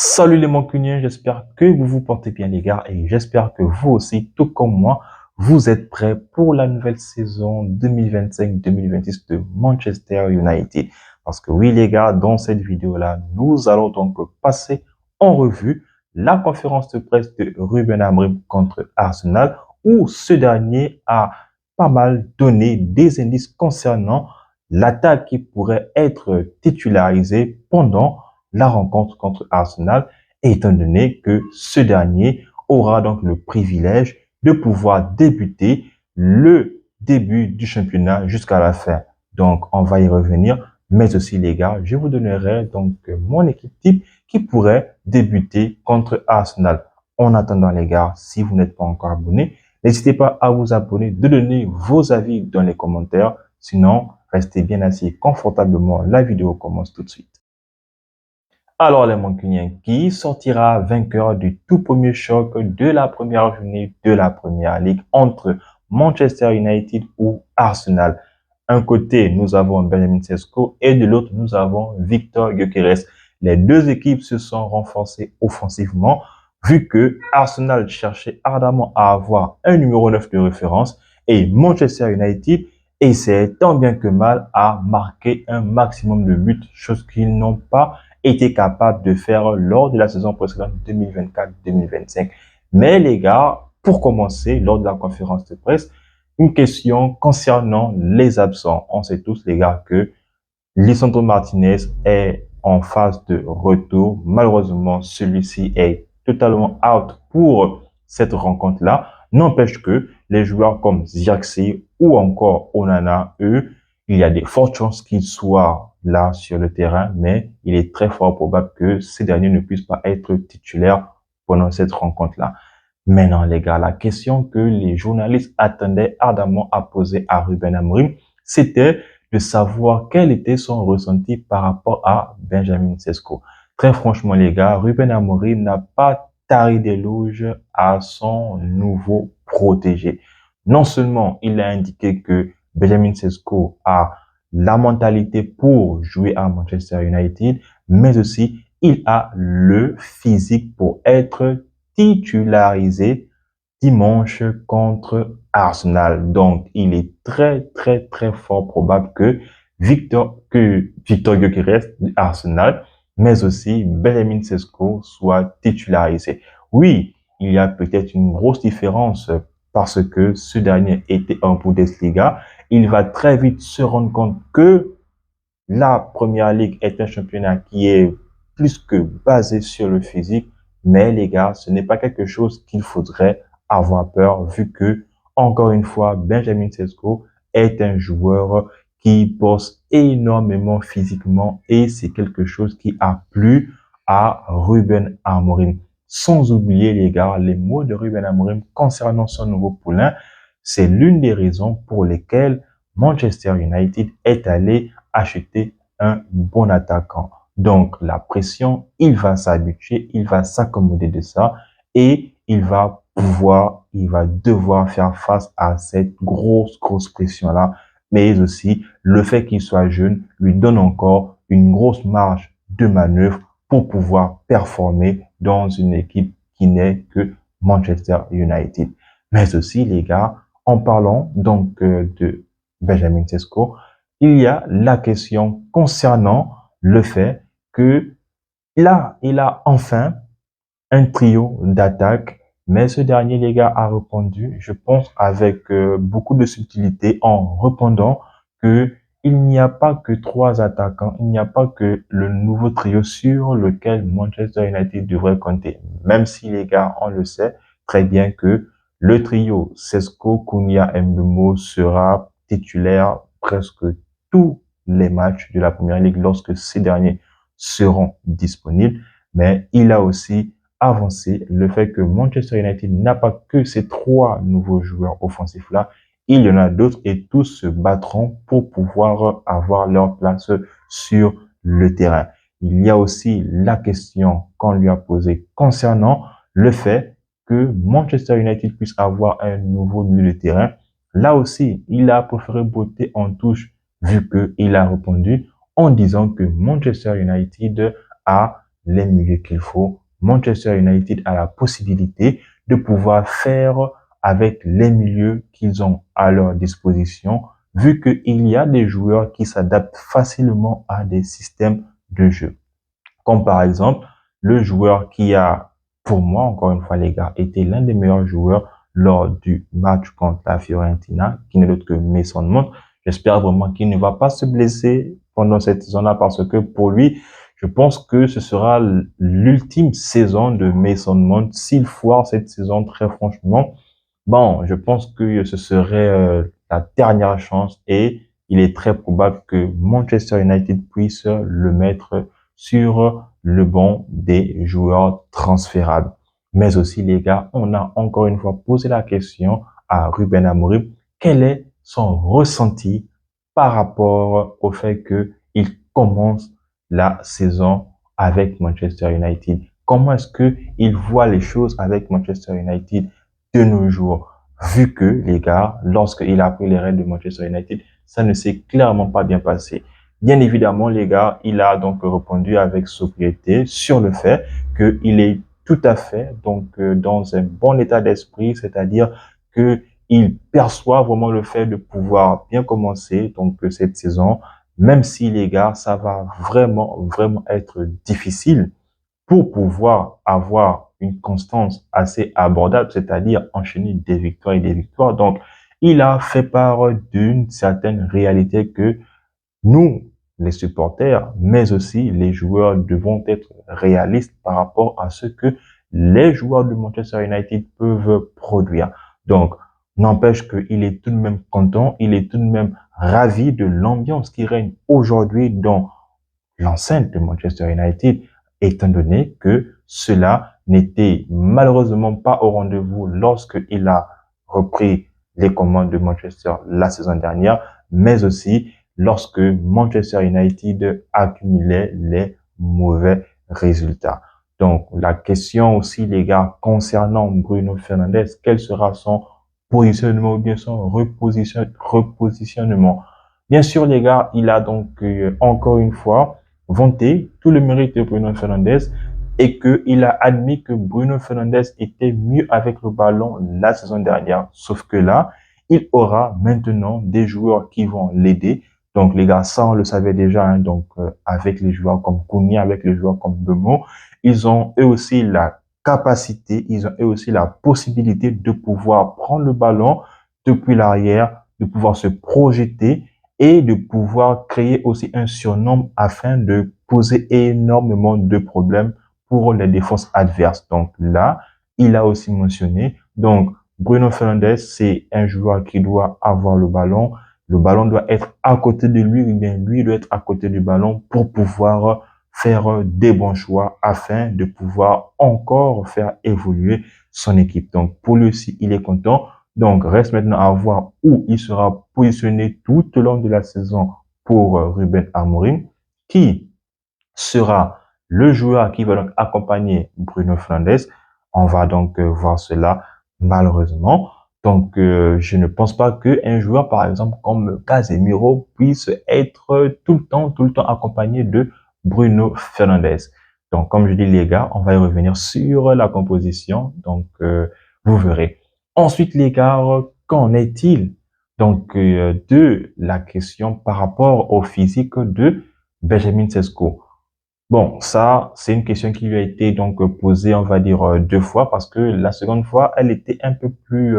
Salut les mancuniens, j'espère que vous vous portez bien les gars et j'espère que vous aussi, tout comme moi, vous êtes prêts pour la nouvelle saison 2025-2026 de Manchester United. Parce que oui les gars, dans cette vidéo-là, nous allons donc passer en revue la conférence de presse de Ruben Amorim contre Arsenal où ce dernier a pas mal donné des indices concernant l'attaque qui pourrait être titularisée pendant la rencontre contre Arsenal, étant donné que ce dernier aura donc le privilège de pouvoir débuter le début du championnat jusqu'à la fin. Donc, on va y revenir, mais aussi les gars, je vous donnerai donc mon équipe type qui pourrait débuter contre Arsenal. En attendant les gars, si vous n'êtes pas encore abonné, n'hésitez pas à vous abonner, de donner vos avis dans les commentaires. Sinon, restez bien assis confortablement. La vidéo commence tout de suite. Alors les Mancuniens, qui sortira vainqueur du tout premier choc de la première journée de la Première Ligue entre Manchester United ou Arsenal? Un côté, nous avons Benjamin Sesko et de l'autre, nous avons Victor Gyökeres. Les deux équipes se sont renforcées offensivement vu que Arsenal cherchait ardemment à avoir un numéro 9 de référence et Manchester United essayait tant bien que mal à marquer un maximum de buts, chose qu'ils n'ont pas été capable de faire lors de la saison précédente 2024-2025. Mais les gars, pour commencer, lors de la conférence de presse, une question concernant les absents. On sait tous, les gars, que Lisandro Martinez est en phase de retour. Malheureusement, celui-ci est totalement out pour cette rencontre-là. N'empêche que les joueurs comme Zirkzee ou encore Onana, eux, il y a des fortes chances qu'ils soient là sur le terrain, mais il est très fort probable que ces derniers ne puissent pas être titulaires pendant cette rencontre-là. Maintenant, les gars, la question que les journalistes attendaient ardemment à poser à Ruben Amorim, c'était de savoir quel était son ressenti par rapport à Benjamin Sesko. Très franchement, les gars, Ruben Amorim n'a pas taré d'éloges à son nouveau protégé. Non seulement il a indiqué que Benjamin Sesko a la mentalité pour jouer à Manchester United, mais aussi il a le physique pour être titularisé dimanche contre Arsenal. Donc, il est très fort probable que Victor Gyökeres de Arsenal, mais aussi Benjamin Sesko soit titularisé. Oui, il y a peut-être une grosse différence parce que ce dernier était en Bundesliga. Il va très vite se rendre compte que la Première Ligue est un championnat qui est plus que basé sur le physique, mais les gars, ce n'est pas quelque chose qu'il faudrait avoir peur vu que, encore une fois, Benjamin Sesko est un joueur qui bosse énormément physiquement et c'est quelque chose qui a plu à Ruben Amorim. Sans oublier, les gars, les mots de Ruben Amorim concernant son nouveau poulain, c'est l'une des raisons pour lesquelles Manchester United est allé acheter un bon attaquant. Donc, la pression, il va s'habituer, il va s'accommoder de ça et il va devoir faire face à cette grosse pression-là. Mais aussi, le fait qu'il soit jeune lui donne encore une grosse marge de manœuvre pour pouvoir performer dans une équipe qui n'est que Manchester United. Mais aussi, les gars, en parlant donc de Benjamin Sesko, il y a la question concernant le fait que là, il a enfin un trio d'attaque, mais ce dernier, les gars, a répondu, je pense, avec beaucoup de subtilité en répondant que il n'y a pas que trois attaquants, il n'y a pas que le nouveau trio sur lequel Manchester United devrait compter. Même si, les gars, on le sait très bien que le trio Sesko, Cunha, Mbeumo sera titulaire presque tous les matchs de la Première Ligue lorsque ces derniers seront disponibles. Mais il a aussi avancé le fait que Manchester United n'a pas que ces trois nouveaux joueurs offensifs-là. Il y en a d'autres et tous se battront pour pouvoir avoir leur place sur le terrain. Il y a aussi la question qu'on lui a posée concernant le fait que Manchester United puisse avoir un nouveau milieu de terrain. Là aussi, il a préféré botter en touche vu qu'il a répondu en disant que Manchester United a les milieux qu'il faut. Manchester United a la possibilité de pouvoir faire avec les milieux qu'ils ont à leur disposition, vu qu'il y a des joueurs qui s'adaptent facilement à des systèmes de jeu. Comme par exemple, le joueur qui a, pour moi, encore une fois les gars, été l'un des meilleurs joueurs lors du match contre la Fiorentina, qui n'est autre que Mason Mount. J'espère vraiment qu'il ne va pas se blesser pendant cette saison-là parce que pour lui, je pense que ce sera l'ultime saison de Mason Mount. S'il foire cette saison, très franchement, bon, je pense que ce serait la dernière chance et il est très probable que Manchester United puisse le mettre sur le banc des joueurs transférables. Mais aussi, les gars, on a encore une fois posé la question à Ruben Amorim. Quel est son ressenti par rapport au fait qu'il commence la saison avec Manchester United? Comment est-ce qu'il voit les choses avec Manchester United de nos jours? Vu que, les gars, lorsqu'il a pris les rênes de Manchester United, ça ne s'est clairement pas bien passé. Bien évidemment, les gars, il a donc répondu avec sobriété sur le fait qu'il est tout à fait dans un bon état d'esprit, c'est-à-dire que il perçoit vraiment le fait de pouvoir bien commencer cette saison, même si les gars, ça va vraiment être difficile pour pouvoir avoir une constance assez abordable, c'est-à-dire enchaîner des victoires et des victoires. Donc, il a fait part d'une certaine réalité que nous, les supporters, mais aussi les joueurs devons être réalistes par rapport à ce que les joueurs de Manchester United peuvent produire. Donc, n'empêche qu'il est tout de même content, il est tout de même ravi de l'ambiance qui règne aujourd'hui dans l'enceinte de Manchester United, étant donné que cela n'était malheureusement pas au rendez-vous lorsqu'il a repris les commandes de Manchester la saison dernière, mais aussi lorsque Manchester United accumulait les mauvais résultats. Donc, la question aussi, les gars, concernant Bruno Fernandes, quel sera son positionnement ou bien son repositionnement? Bien sûr, les gars, il a encore une fois vanté tout le mérite de Bruno Fernandes et qu'il a admis que Bruno Fernandes était mieux avec le ballon la saison dernière. Sauf que là, il aura maintenant des joueurs qui vont l'aider. Donc, les gars, ça, on le savait déjà, hein, avec les joueurs comme Kouni, avec les joueurs comme Bemo, ils ont eux aussi la capacité, ils ont eux aussi la possibilité de pouvoir prendre le ballon depuis l'arrière, de pouvoir se projeter et de pouvoir créer aussi un surnombre afin de poser énormément de problèmes pour les défenses adverses. Donc là, il a aussi mentionné, donc Bruno Fernandes, c'est un joueur qui doit avoir le ballon doit être à côté de lui, ou bien lui doit être à côté du ballon pour pouvoir faire des bons choix afin de pouvoir encore faire évoluer son équipe. Donc pour lui aussi, il est content. Donc, reste maintenant à voir où il sera positionné tout au long de la saison pour Ruben Amorim, qui sera le joueur qui va donc accompagner Bruno Fernandes. On va donc voir cela malheureusement. Donc, je ne pense pas qu'un joueur, par exemple, comme Casemiro, puisse être tout le temps accompagné de Bruno Fernandes. Donc, comme je dis, les gars, on va y revenir sur la composition. Donc, vous verrez. Ensuite, les gars, qu'en est-il de la question par rapport au physique de Benjamin Sesko? Bon, ça, c'est une question qui lui a été posée, on va dire, deux fois, parce que la seconde fois, elle était un peu plus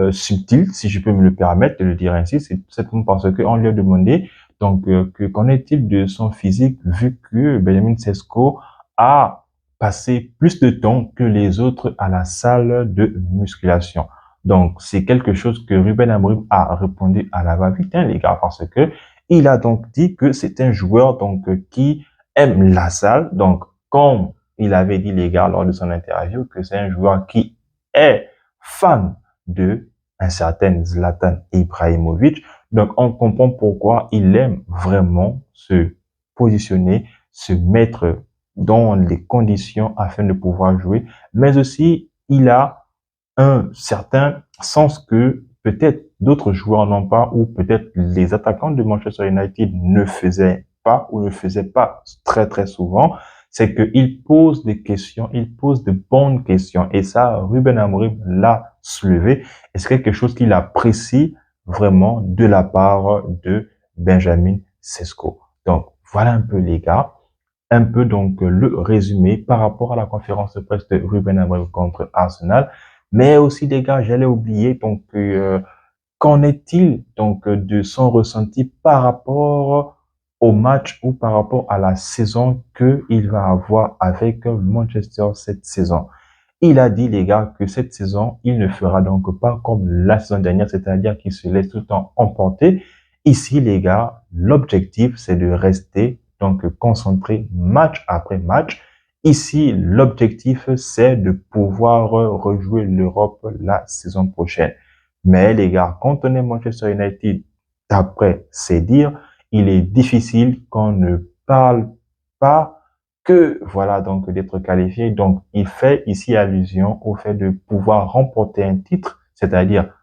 subtile, si je peux me le permettre de le dire ainsi. C'est tout simplement parce qu'on lui a demandé que qu'en est-il de son physique, vu que Benjamin Sesko a passé plus de temps que les autres à la salle de musculation. Donc, c'est quelque chose que Ruben Amorim a répondu à la va-vite, hein, les gars, parce que il a donc dit que c'est un joueur qui aime la salle. Donc, comme il avait dit, les gars, lors de son interview, que c'est un joueur qui est fan de un certain Zlatan Ibrahimovic. Donc, on comprend pourquoi il aime vraiment se positionner, se mettre dans les conditions afin de pouvoir jouer. Mais aussi, il a un certain sens que peut-être d'autres joueurs n'ont pas, ou peut-être les attaquants de Manchester United ne faisaient pas ou ne faisaient pas très très souvent, c'est qu'il pose des questions, il pose de bonnes questions. Et ça, Ruben Amorim l'a soulevé. Et c'est quelque chose qu'il apprécie vraiment de la part de Benjamin Sesko. Donc, voilà un peu les gars, un peu donc le résumé par rapport à la conférence de presse de Ruben Amorim contre Arsenal. Mais aussi les gars, j'allais oublier donc qu'en est-il donc de son ressenti par rapport au match ou par rapport à la saison qu'il va avoir avec Manchester cette saison? Il a dit, les gars, que cette saison, il ne fera donc pas comme la saison dernière, c'est-à-dire qu'il se laisse tout le temps emporter. Ici, les gars, l'objectif, c'est de rester donc concentré match après match. Ici, l'objectif, c'est de pouvoir rejouer l'Europe la saison prochaine. Mais les gars, quand on est Manchester United, d'après ses dires, il est difficile qu'on ne parle pas que, voilà, donc d'être qualifié. Donc, il fait ici allusion au fait de pouvoir remporter un titre, c'est-à-dire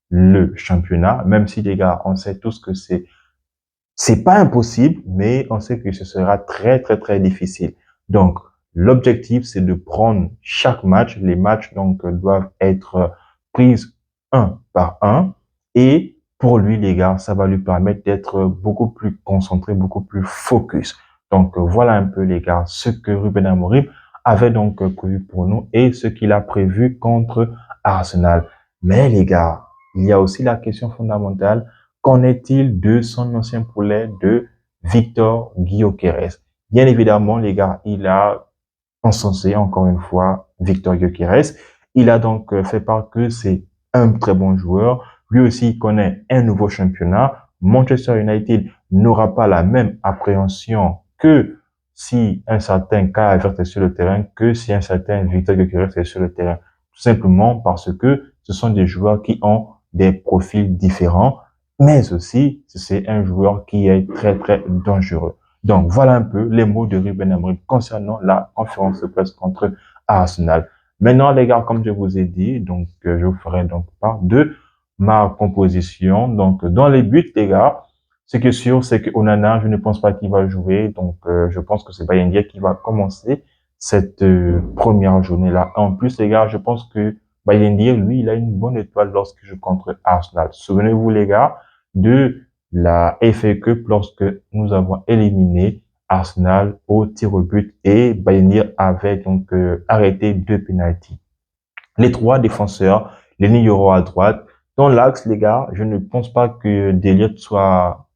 le championnat, même si les gars, on sait tous que c'est pas impossible, mais on sait que ce sera très, très, très difficile. Donc, l'objectif, c'est de prendre chaque match. Les matchs, donc, doivent être pris un par un. Et pour lui, les gars, ça va lui permettre d'être beaucoup plus concentré, beaucoup plus focus. Donc, voilà un peu, les gars, ce que Ruben Amorim avait donc prévu pour nous et ce qu'il a prévu contre Arsenal. Mais, les gars, il y a aussi la question fondamentale. Qu'en est-il de son ancien poulet de Victor Gyökeres? Bien évidemment, les gars, il a encensé encore une fois Victor Gyökeres. Il a donc fait part que c'est un très bon joueur. Lui aussi, il connaît un nouveau championnat. Manchester United n'aura pas la même appréhension que si un certain Kai Havertz est sur le terrain, que si un certain Victor Gyökeres est sur le terrain. Tout simplement parce que ce sont des joueurs qui ont des profils différents, mais aussi c'est un joueur qui est très très dangereux. Donc voilà un peu les mots de Ruben Amorim concernant la conférence de presse contre Arsenal. Maintenant les gars, comme je vous ai dit, donc je vous ferai donc part de ma composition. Donc dans les buts les gars, ce qui est sûr, c'est que Onana, je ne pense pas qu'il va jouer. Donc je pense que c'est Bayern qui va commencer cette première journée-là. En plus les gars, je pense que Bayern, lui, il a une bonne étoile lorsque je joue contre Arsenal. Souvenez-vous les gars de la FA Cup lorsque nous avons éliminé Arsenal au tir au but et Bayern avait donc arrêté 2 pénaltys. Les 3 défenseurs, les lignes à droite. Dans l'axe, les gars, je ne pense pas que Delirte soit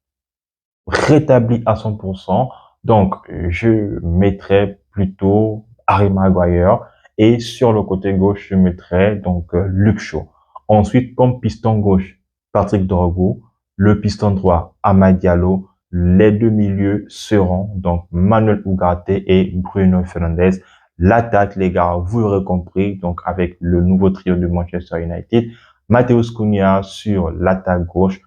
rétabli à 100%. Donc, je mettrais plutôt Harry Maguire et sur le côté gauche, je mettrais donc Luke Shaw. Ensuite, comme piston gauche, Patrick Dorgu, le piston droit, Amad Diallo, les 2 milieux seront donc Manuel Ugarte et Bruno Fernandes. L'attaque, les gars, vous l'aurez compris, donc avec le nouveau trio de Manchester United, Matheus Cunha sur l'attaque gauche,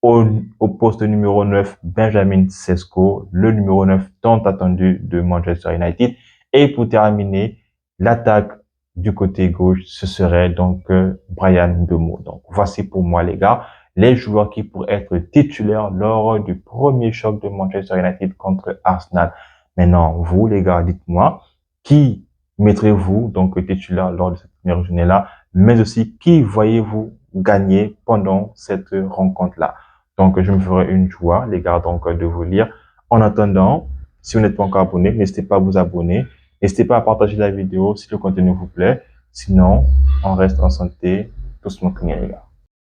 au poste numéro 9, Benjamin Sesko, le numéro 9 tant attendu de Manchester United. Et pour terminer, l'attaque du côté gauche, ce serait donc Brian Mbeumo. Donc voici pour moi les gars, les joueurs qui pourraient être titulaires lors du premier choc de Manchester United contre Arsenal. Maintenant, vous les gars, dites-moi, qui mettrez-vous donc titulaire lors de cette première journée-là, mais aussi qui voyez-vous gagner pendant cette rencontre-là? Donc, je me ferai une joie, les gars, donc, de vous lire. En attendant, si vous n'êtes pas encore abonné, n'hésitez pas à vous abonner. N'hésitez pas à partager la vidéo si le contenu vous plaît. Sinon, on reste en santé, tous mon les gars.